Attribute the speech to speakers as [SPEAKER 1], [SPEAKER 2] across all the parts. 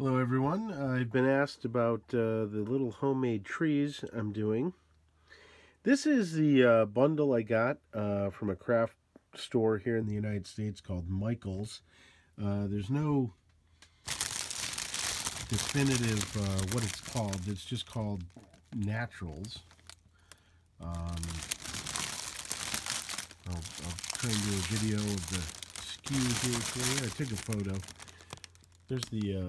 [SPEAKER 1] Hello everyone, I've been asked about the little homemade trees I'm doing. This is the bundle I got from a craft store here in the United States called Michael's. There's no definitive what it's called, it's just called Naturals. I'll try and do a video of the SKU here for you. I took a photo. There's the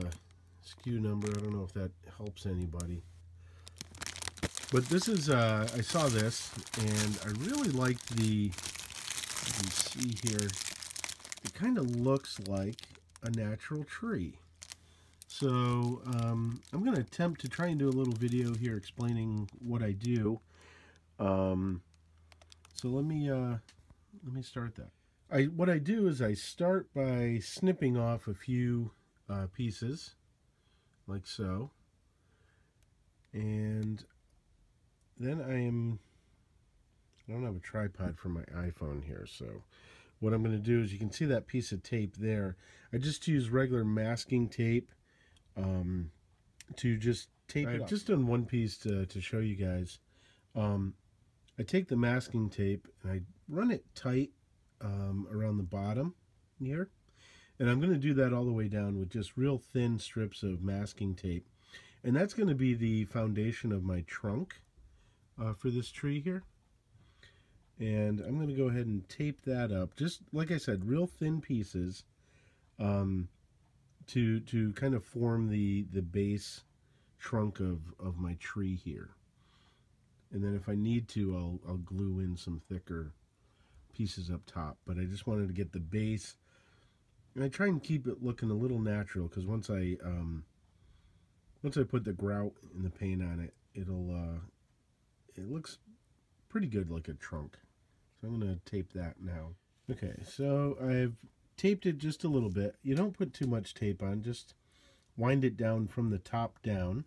[SPEAKER 1] SKU number. I don't know if that helps anybody. But this is, I saw this, and I really liked the, you can see here, it kind of looks like a natural tree. So I'm going to attempt to try and do a little video here explaining what I do. So let me start that. What I do is I start by snipping off a few pieces, like so, and then I don't have a tripod for my iPhone here, so what I'm going to do is, you can see that piece of tape there. I just use regular masking tape to just tape it up. I've just done one piece to show you guys. I take the masking tape and I run it tight around the bottom here. And I'm going to do that all the way down with just real thin strips of masking tape. And that's going to be the foundation of my trunk for this tree here. And I'm going to go ahead and tape that up, just like I said, real thin pieces to kind of form the base trunk of my tree here. And then if I need to, I'll glue in some thicker pieces up top. But I just wanted to get the base. And I try and keep it looking a little natural, because once I put the grout and the paint on it, it looks pretty good like a trunk. So I'm going to tape that now. Okay, so I've taped it just a little bit. You don't put too much tape on, just wind it down from the top down.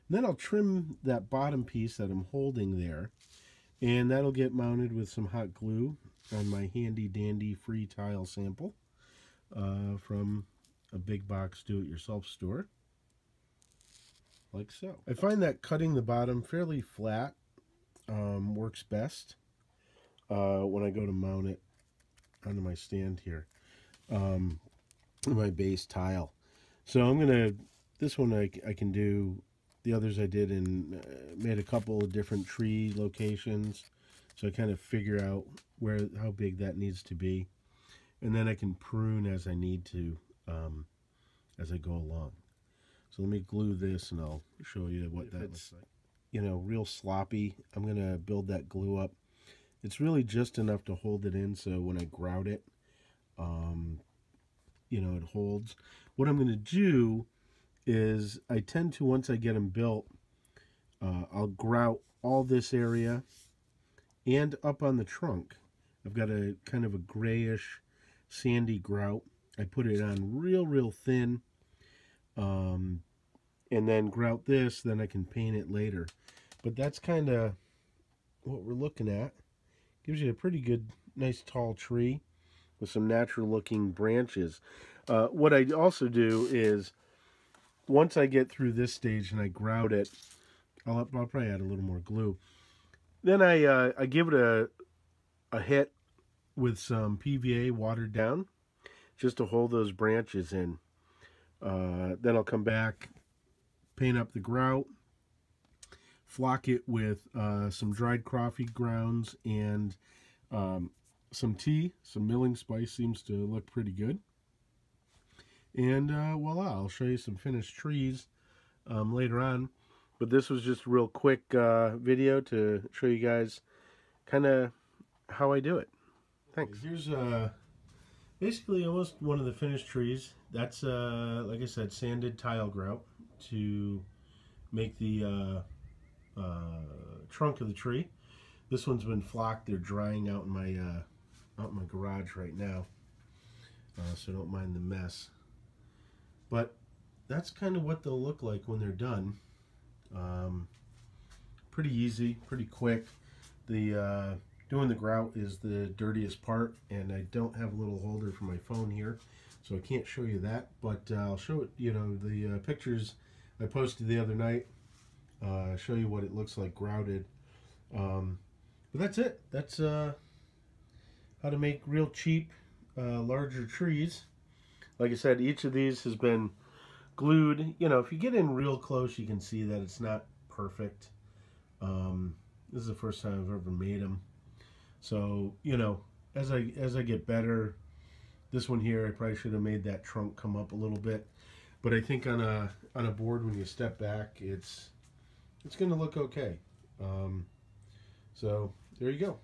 [SPEAKER 1] And then I'll trim that bottom piece that I'm holding there, and that'll get mounted with some hot glue on my handy dandy free tile sample from a big box do-it-yourself store, like so. I find that cutting the bottom fairly flat works best when I go to mount it onto my stand here, my base tile. So I'm gonna, this one I can do. The others I did and made a couple of different tree locations, so I kind of figure out how big that needs to be, and then I can prune as I need to as I go along. So let me glue this and I'll show you what that looks like. You know, real sloppy. I'm gonna build that glue up. It's really just enough to hold it in, so when I grout it, you know, it holds. What I'm gonna do is I tend to, once I get them built, I'll grout all this area and up on the trunk. I've got a kind of a grayish sandy grout. I put it on real thin, and then grout this, then I can paint it later. But that's kind of what we're looking at. Gives you a pretty good, nice tall tree with some natural looking branches. What I also do is, once I get through this stage and I grout it, I'll probably add a little more glue. Then I give it a hit with some PVA watered down, just to hold those branches in. Then I'll come back, paint up the grout, flock it with some dried coffee grounds and some tea. Some milling spice seems to look pretty good. And voila, I'll show you some finished trees later on. But this was just a real quick video to show you guys kind of how I do it. Thanks. Here's basically almost one of the finished trees. That's, like I said, sanded tile grout to make the trunk of the tree. This one's been flocked. They're drying out in my garage right now, so don't mind the mess. But that's kind of what they'll look like when they're done. Pretty easy, pretty quick. The Doing the grout is the dirtiest part, and I don't have a little holder for my phone here, so I can't show you that, but I'll show it, you know, the pictures I posted the other night, show you what it looks like grouted. But that's it. That's how to make real cheap, larger trees. Like I said, each of these has been glued. You know, if you get in real close, you can see that it's not perfect. This is the first time I've ever made them. So, you know, as I get better, this one here, I probably should have made that trunk come up a little bit. But I think on a board, when you step back, it's going to look okay. So there you go.